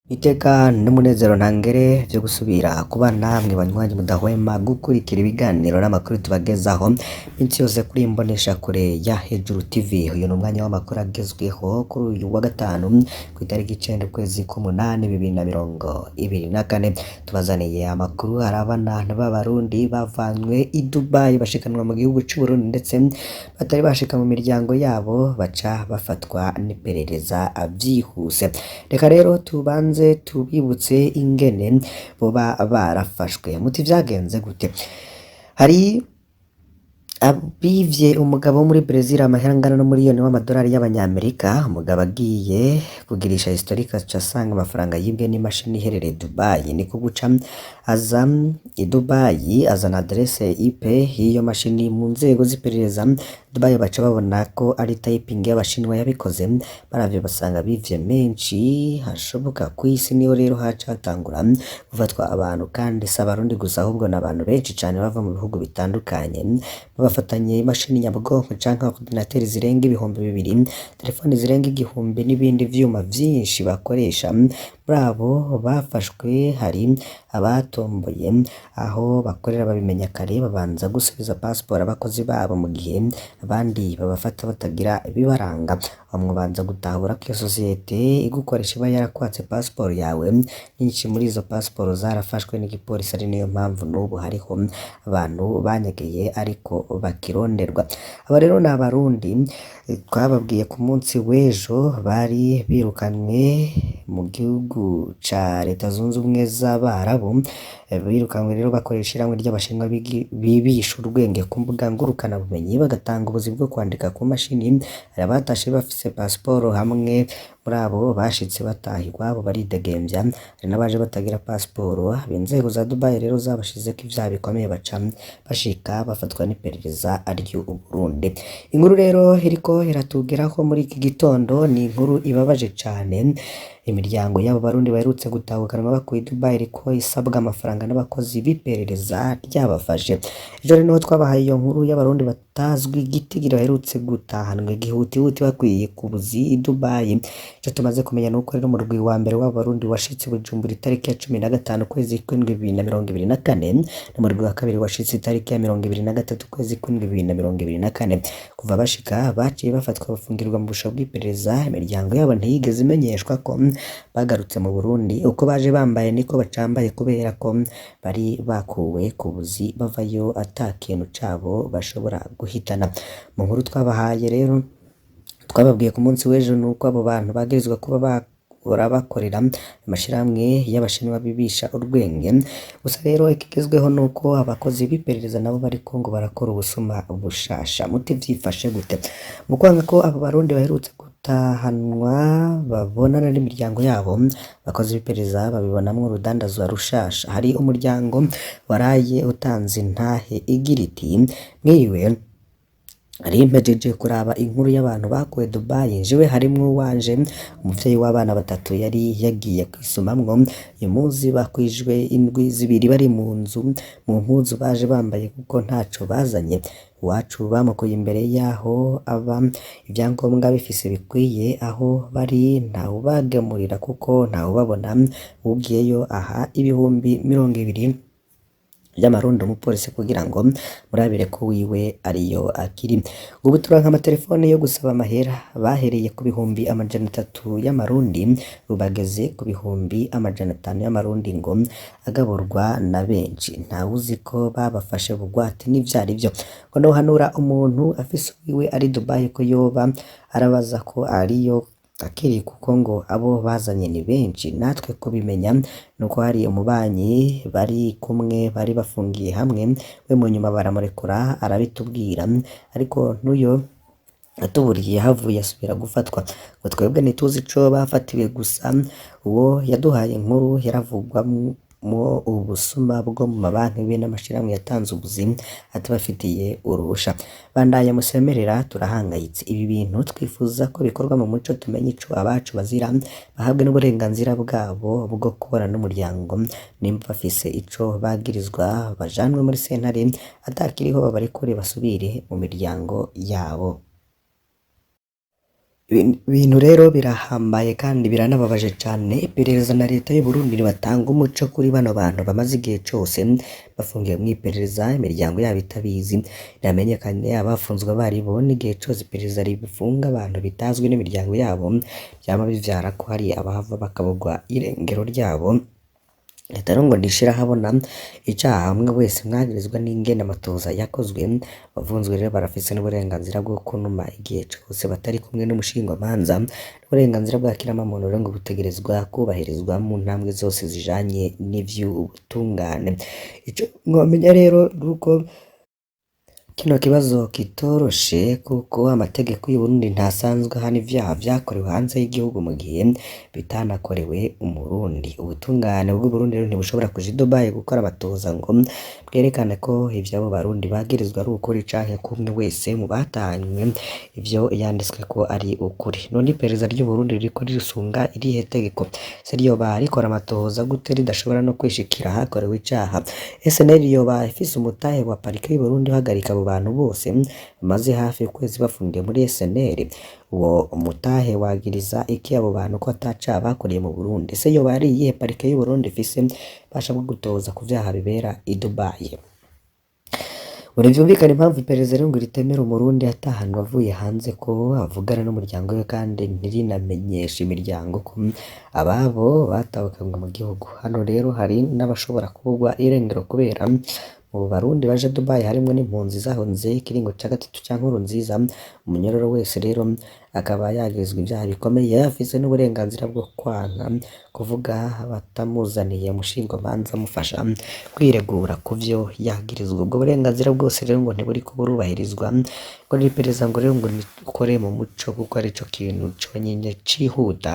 Iteka n'umunezero ntangere vyo gusubira kubana namwe banywanyi mudahwema gukurikira ibiganiro n'amakuru tubagezaho minsi yose kuri imbonesha kure ya Hejuru TV. Uyu n'umwanya w'amakuru agezweho kuri uyu wa gatanu kw'itariki 9 ukwezi k'umunani 2024 tubazaniye amakuru arabana b'abarundi bavanywe i Dubai bashikanwa mu gihugu c'u Burundi ndetse batari bashika mu miryango yabo baca bafatwa n'iperereza vyihuse. Reka rero tubanze tubibutse ingene boba barafashwe muti vyagenze gute. Hari abivye umugabo muri Brazil amahera angana n'umuriyoni w'amadolari y'abanyamerika. Umugabo agiye kugirisha historique aca asanga amafaranga yibwe n'imashini iherereye Dubai, niko guca aza i Dubai azana adresse IP y'iyo mashini mu nzego z'iperereza Dubai baca babona ko ari typing y'abashinwa yabikoze, baravye basanga bivye menshi hashoboka kw'isi. Niho rero haca hatangura gufatwa abantu, kandi si abarundi gusa ahubwo n'abantu benshi cane bava mu bihugu bitandukanye bafatanye imashini nyabwonko canke ordinateur zirenga ibihumbi 2, telefoni zirenga igihumbi n'ibindi vyuma vyinshi bakoresha. Muri abo bafashwe hari abatomboye aho bakorera babimenya kare, babanza gusubiza passport abakozi babo mu gihe abandi babafata batagira ibibaranga. Bamwe banza gutahura ko iyo sosiyete igukoresha iba yarakwatse passport yawe. Nyinshi muri izo passport zarafashwe n'igipolisi, ari niyo mpamvu n'ubu hariho abantu banyegeye ariko bakironderwa. Aba rero ni abarundi twababwiye ku munsi w'ejo bari birukanwe mu gihugu ca Leta Zunze Ubumwe z'Abarabu. Birukanwe rero bakoresha iramwe ry'abashinwa bibisha urwenge ku mbuga ngurukana bumenyi, bagatanga ubuzi bwo kwandika ku mashini. Hari abatashe bafise passport, hamwe muri abo bashitse bataha iwabo baridegemvya. Hari n'abaje batagira passport. Inzego za Dubai rero zabashizeko ivyaha bikomeye, baca bashika bafatwa n'iperereza aryo Burundi. Inkuru rero iriko iratugeraho muri iki gitondo ni inkuru ibabaje cane. Imiryango y'abo barundi baherutse gutahukanwa bakuye Dubai iriko isabwa amafaranga n'abakozi b'iperereza ryabafashe. Ejo rero niho twabahaye iyo nkuru y'abarundi batazwi igitigiri baherutse gutahanwa igihutihuti bakwiye ku buzi i Dubai. Ico tumaze kumenya nuko rero mu rwi wa mbere w'abarundi washitse Bujumbura itariki ya 15 ukwezi kw'indwi 2024, no mu rwi wa kabiri washitse itariki ya 23 ukwezi kw'indwi 2024. Kuva bashika baciye bafatwa bafungirwa mu busho bw'iperereza. Imiryango yabo ntiyigeze imenyeshwa ko bagarutse mu Burundi. Uko baje bambaye niko bacambaye, kubera ko bari bakuwe ku buzi bavayo ata kintu cabo bashobora guhitana. Mu nkuru twabahaye rero twababwiye ku munsi w'ejo nuko abo bantu bagirizwa kuba bakorera amashirahamwe y'abashinwa bibisha urwenge. Gusa rero ikigezweho nuko abakozi b'iperereza nabo bariko ngo barakora ubusuma bushasha. Muti vyifashe gute mu kwanga ko abo barundi baherutse gutahanwa babonana n'imiryango yabo? Abakozi b'iperereza babibonamwo urudandazwa rushasha. Hari umuryango waraye utanze intahe igira iti mwiwe ari mpejeje kuraba inkuru y'abantu bakuwe Dubai, jewe harimwo wanje umuvyeyi w'abana batatu yari yagiye kwisumamwo. Uyu munsi bakwijwe indwi zibiri bari mu nzu mu mpuzu baje bambaye kuko ntaco bazanye. Iwacu bamukuye imbere yaho aba, ivyangombwa bifise bikwiye, aho bari ntawubagemurira kuko ntawubabona. Ugiyeyo aha ibihumbi 20 y'amarundi umupolisi kugira ngo murabire ko wiwe ariyo akiri. Ubu turanka amatelefone yo gusaba amahera bahereye ku bihumbi 300 y'amarundi rubageze ku bihumbi 500 y'amarundi ngo agaburwa na benshi. Ntawuzi ko babafashe bugwate n'ivyari vyo. Ko no hanura umuntu afise wiwe ari Dubai ko yoba arabaza ko ariyo akiri, kuko ngo abo bazanye ni benshi. Natwe kubimenya nuko hari umubanyi bari kumwe bari bafungiye hamwe, we mu nyuma baramurekura arabitubwira, ariko nuyo atuburiye havuye asubira gufatwa. Ngo twebwe ntituzi ico bafatiwe, gusa uwo yaduhaye inkuru yaravugwamwo ubusuma bwo mu mabanki be n'amashirahamwe yatanze ubuzi atabafitiye uruhusha. Bandaye musemerera turahangayitse. Ibi bintu twifuza ko bikorwa mu muco, tumenye ico abacu bazira, bahabwe n'uburenganzira bwabo bwo kubona n'umuryango. Nimba bafise ico bagirizwa bajanwe muri sentare, atakiriho babarekure basubire mu miryango yabo. Ibintu rero birahambaye kandi biranababaje cane, iperereza na leta y'u Burundi nibatanga umuco kuri bano bantu bamaze igihe cose bafungiwe mw'iperereza, imiryango yabo itabizi, ntihamenyekane abafunzwe abaribo, n'igihe cose iperereza rifunga abantu bitazwi n'imiryango yabo, vyama bivyara ko hari abahava bakabugwa irengero ryabo. Leta rero ngo ntishira ahabona icaha umwe wese mwagirizwa n'ingene amatohoza yakozwe, abavunzwe rero barafise n'uburenganzira bwo kunuma igihe cose batari kumwe n'umushingwamanza, n'uburenganzira bwa kiremwamuntu rero ngo butegerezwa kubahirizwa mu ntambwe zose zijanye n'ivy'ubutungane. Ico mwomenya rero nuko kino kibazo kitoroshe kuko amategeko y'u Burundi ntasanzwe ahana ivyaha vyakorewe hanze y'igihugu mu gihe bitanakorewe Umurundi. Ubutungane bw'u Burundi rero ntibushobora kuja i Dubai gukora amatohoza ngo bwerekane ko ivyo abo Barundi bagirizwa ari ukuri canke ko umwe wese mu batahanywe ivyo yanditswe ko ari ukuri. None iperereza ry'u Burundi ririko ririsunga irihe tegeko? Se ryoba rikora amatohoza gute ridashobora no kwishikira ahakorewe icaha? SNL yoba ifise umutahe wa parike y'u Burundi uhagarika abo bantu bose bamaze hafi ukwezi bafungiye muri SNL? Uwo mutahe wagiriza iki abo bantu ko atacaha bakoreye mu Burundi? Se yoba ari iyihe parike y'u Burundi ifise ububasha bwo gutohoza ku vyaha bibera i Dubai? Buri vyumvikana impamvu iperereza rero ngo ritemera Umurundi atahantu avuye hanze ko avugana n'umuryango we kandi ntirinamenyesha imiryango ko ababo batahukanywe mu gihugu. Hano rero hari n'abashobora kubugwa irengero kubera mu Barundi baje Dubai harimwo n'impunzi zahunze ikiringo ca gatatu ca Nkurunziza. Umunyororo wese rero akaba yagirizwa ivyaha bikomeye, afise n'uburenganzira bwo kwanka kuvuga batamuzaniye umushingwamanza amufasha kwiregura ku vyo yagirizwa. Ubwo burenganzira bwose rero ngo ntiburiko burubahirizwa, ngo n'iperereza ngo rero ngo nikore mu muco kuko arico kintu conyene cihuta.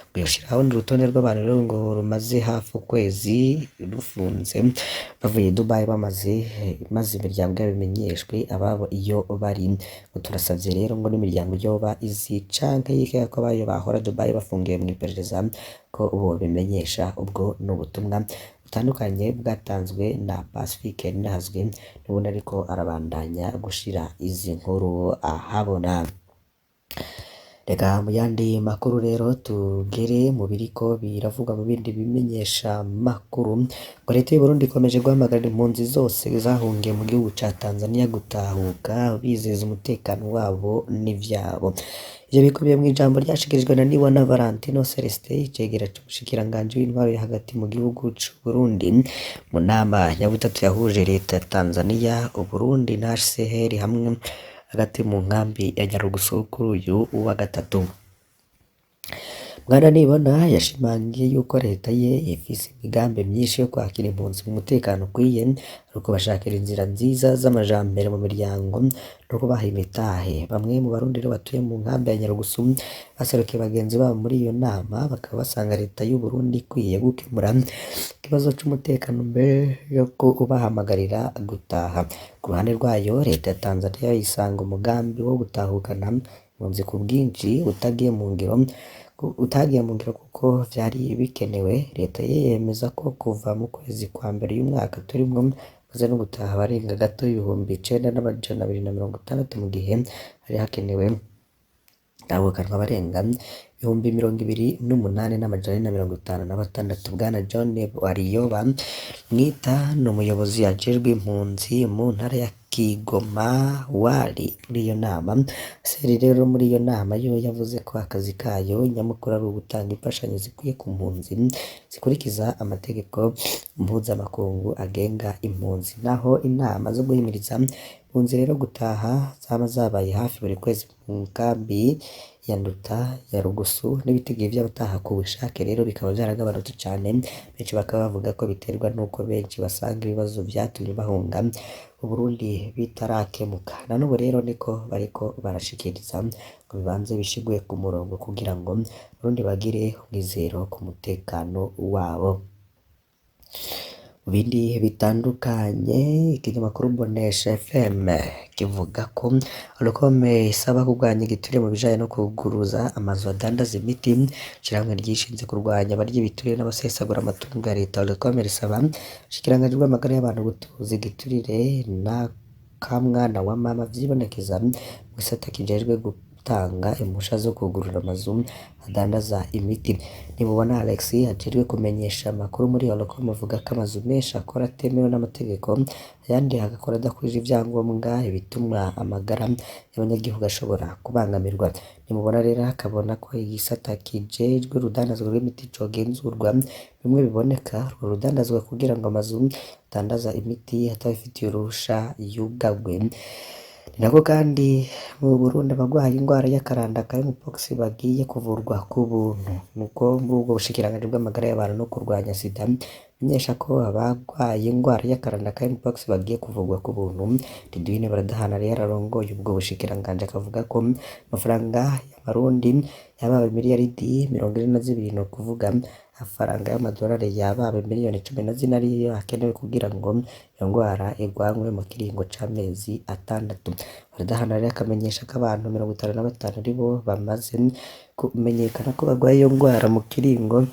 Ngo yoshiraho n'urutonde rw'abantu rero ngo rumaze hafi ukwezi rufunze bavuye i Dubai maze imiryango yabo imenyeshwe ababo iyo bari. Ngo turasavye rero ngo n'imiryango yoba izi canke yikeka ko abayo bahora Dubai bafungiwe mw'iperereza ko bobimenyesha. Ubwo n'ubutumwa butandukanye bwatanzwe na Pacifique Ninahazwe, n'ubundi ariko arabandanya gushira izi nkuru ahabona. Reka mu yandi makuru rero tugere mu biriko biravuga mu bindi bimenyesha makuru. Ngo leta y'u Burundi ikomeje guhamagarira impunzi zose zahungiye mu gihugu ca Tanzania gutahuka bizeza umutekano wabo n'ivyabo. Ivyo bikubiye mw'ijambo ryashikirijwe na Niwona Valentino Celestin, icegera c'umushikiranganji w'intwaro yo hagati mu gihugu c'u Burundi, mu nama nyabutatu yahuje leta ya Tanzania, Uburundi na HCR hamwe hagati mu nkambi ya Nyarugusu kuri uyu wa gatatu. Bwana Nibona yashimangiye yuko leta ye ifise imigambi myinshi yo kwakira impunzi mu mutekano ukwiye, ariko bashakira inzira nziza z'amajambere mu miryango no kubaha imitahe. Bamwe mu Barundi rero batuye mu nkambi ya Nyarugusu baserukiye bagenzi babo muri iyo nama, bakaba basanga leta y'u Burundi ikwiye gukemura ikibazo c'umutekano mbere yo kubahamagarira gutaha. Ku ruhande rwayo leta ya Tanzania yisanga umugambi wo gutahukana impunzi ku bwinshi utagiye mu ngiro kuko vyari bikenewe. Leta ye yemeza ko kuva mu kwezi kwa mbere y'umwaka turimwo maze no gutaha abarenga gato 9,260 mu gihe hari hakenewe tahukanwa abarenga 28,456. Bwana John Warioba Mwita n'umuyobozi ajejwe impunzi mu ntara ya Kigoma wari muri iyo nama. Seri rero muri iyo nama yo yavuze ko akazi kayo nyamukuru ari ugutanga imfashanyo zikwiye ku mpunzi zikurikiza amategeko mpuzamakungu agenga impunzi. Naho inama zo guhimiriza impunzi rero gutaha zaba zabaye hafi buri kwezi mu nkambi ya Nduta ya Rugusu, n'ibitigiye vy'abataha ku bushake rero bikaba vyaragabanutse cane. Benshi bakaba bavuga ko biterwa nuko benshi basanga ibibazo vyatumye bahunga Uburundi bitarakemuka. Na n'ubu rero niko bariko barashikiriza ngo bibanze bishigwe ku murongo kugira ngo Abarundi bagire umwizero ku mutekano wabo. Mu bindi bitandukanye, ikinyamakuru Bonesha FM kivuga ko Olcome isaba kurwanya igiturire mu bijanye no kuguruza amazu adandaza imiti. Ishirahamwe ryishinze kurwanya abarya ibiturire n'abasesagura amatungo ya leta Olcome risaba ubushikiranganji bw'amagara y'abantu gutuza igiturire na kamwana wa mama vyibonekeza mu gisata kijejwe gutanga impusha zo kugurura amazu adandaza imiti. Nimubona Alex ajejwe kumenyesha amakuru muri Holcom avuga ko amazu menshi akora atemewe n'amategeko, ayandi agakora adakwije ivyangombwa bituma amagara y'abanyagihugu ashobora kubangamirwa. Nimubona rero akabona ko igisata kijejwe urudandazwa rw'imiti cogenzurwa bimwe biboneka urwo rudandazwa kugira ngo amazu adandaza imiti atabifitiye uruhusha yugagwe. Ni nako kandi mu Burundi abagwaye ingwara y'akaranda ka mpox bagiye kuvurwa ku buntu. Nuko muri ubwo bushikiranganji bw'amagara y'abantu no kurwanya sida menyesha ko abagwaye ingwara y'akaranda ka mpox bagiye kuvurwa ku buntu. Didwine Baradahana rero arongoye ubwo bushikiranganji akavuga ko amafaranga y'amarundi yabaye miliyaridi 42, no kuvuga amafaranga y'amadolari yabaye miliyoni 14 ariyo akenewe kugira ngo iyo ngwara igwanwe mu kiringo c'amezi 6. Baradahana rero akamenyesha ko abantu 55 aribo bamaze kumenyekana ko bagwaye iyo ngwara mu kiringo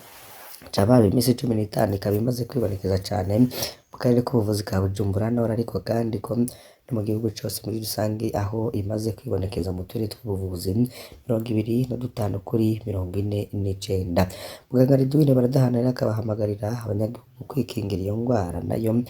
cabaye imisi 15, ikaba imaze kwibonekeza cane mu karere k'ubuvuzi ka Bujumbura Nord, ariko kandi ko no mu gihugu cose muri rusangi aho imaze kwibonekeza mu turere tw'ubuvuzi 25 kuri 49. Muganga Didwine Baradahana rero akabahamagarira abanyagihugu kwikingira iyo ngwara, nayo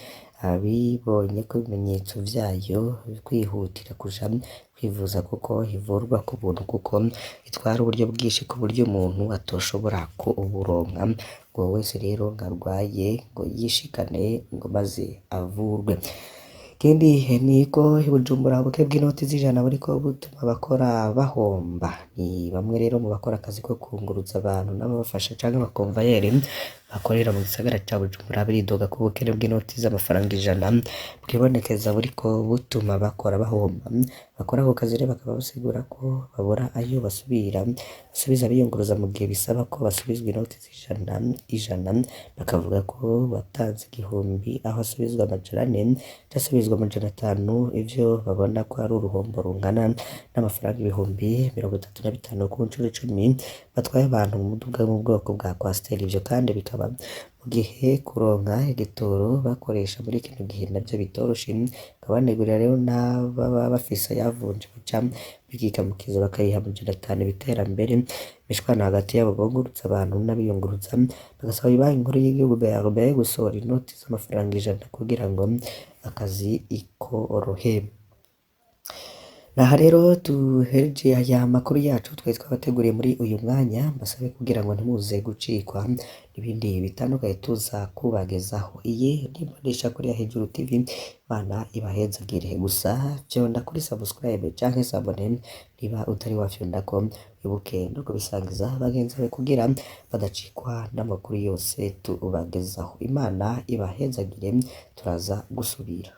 abibonye ko ibimenyetso vyayo kwihutira kuja kwivuza kuko ivurwa ku buntu, kuko itwara uburyo bwinshi ku buryo umuntu atoshobora kuburonka. Ngo wese rero ngarwaye ngo yishikane ngo maze avurwe. Ikindi niko Bujumbura buke bw'inoti z'ijana buriko butuma abakora bahomba. Ni bamwe rero mu bakora akazi ko kunguruza abantu n'ababafasha canke abakomvayeri bakorera mu gisagara ca Bujumbura biridoga ko ubukene bw'inoti z'amafaranga 100 bwibonekeza buriko butuma bakora bahomba. Bakora ako kazi rero bakaba basigura ko babura ayo basubiza biyunguruza mu gihe bisaba ko basubizwa inoti z'ijana, bakavuga ko batanze 1000 aho asubizwa 400 asubizwa 500, ivyo babona ko ari uruhombo rungana n'amafaranga 35,000 ku ncuro 10 batwaye abantu mu muduga mu bwoko bwa Coaster. Ivyo kandi bikaba mu gihe kuronka igitoro bakoresha muri kino gihe navyo bitoroshe. Kabanegurira rero n'ababa bafise yavunje baca bikika mu kizo bakayiha 500 biterambere mishwana hagati y'abo bungurutsa abantu n'abiyunguruza, bagasaba ibanki nkuru y'igihugu BRB gusohora inoti z'amafaranga 100 kugira ngo akazi ikorohe. Naha rero tuhereje aya makuru yacu twari twabateguriye muri uyu mwanya, mbasabe kugira ngo ntimuze gucikwa n'ibindi bitandukanye tuza kubagezaho. Iyi nimbonesha kuri Hejuru TV, Imana ibahezagire. Gusa vyonda kuri subscribe canke s'abone niba utari wafyondako, wibuke no kubisangiza bagenzi bawe kugira badacikwa n'amakuru yose tubagezaho. Imana ibahezagire, turaza gusubira.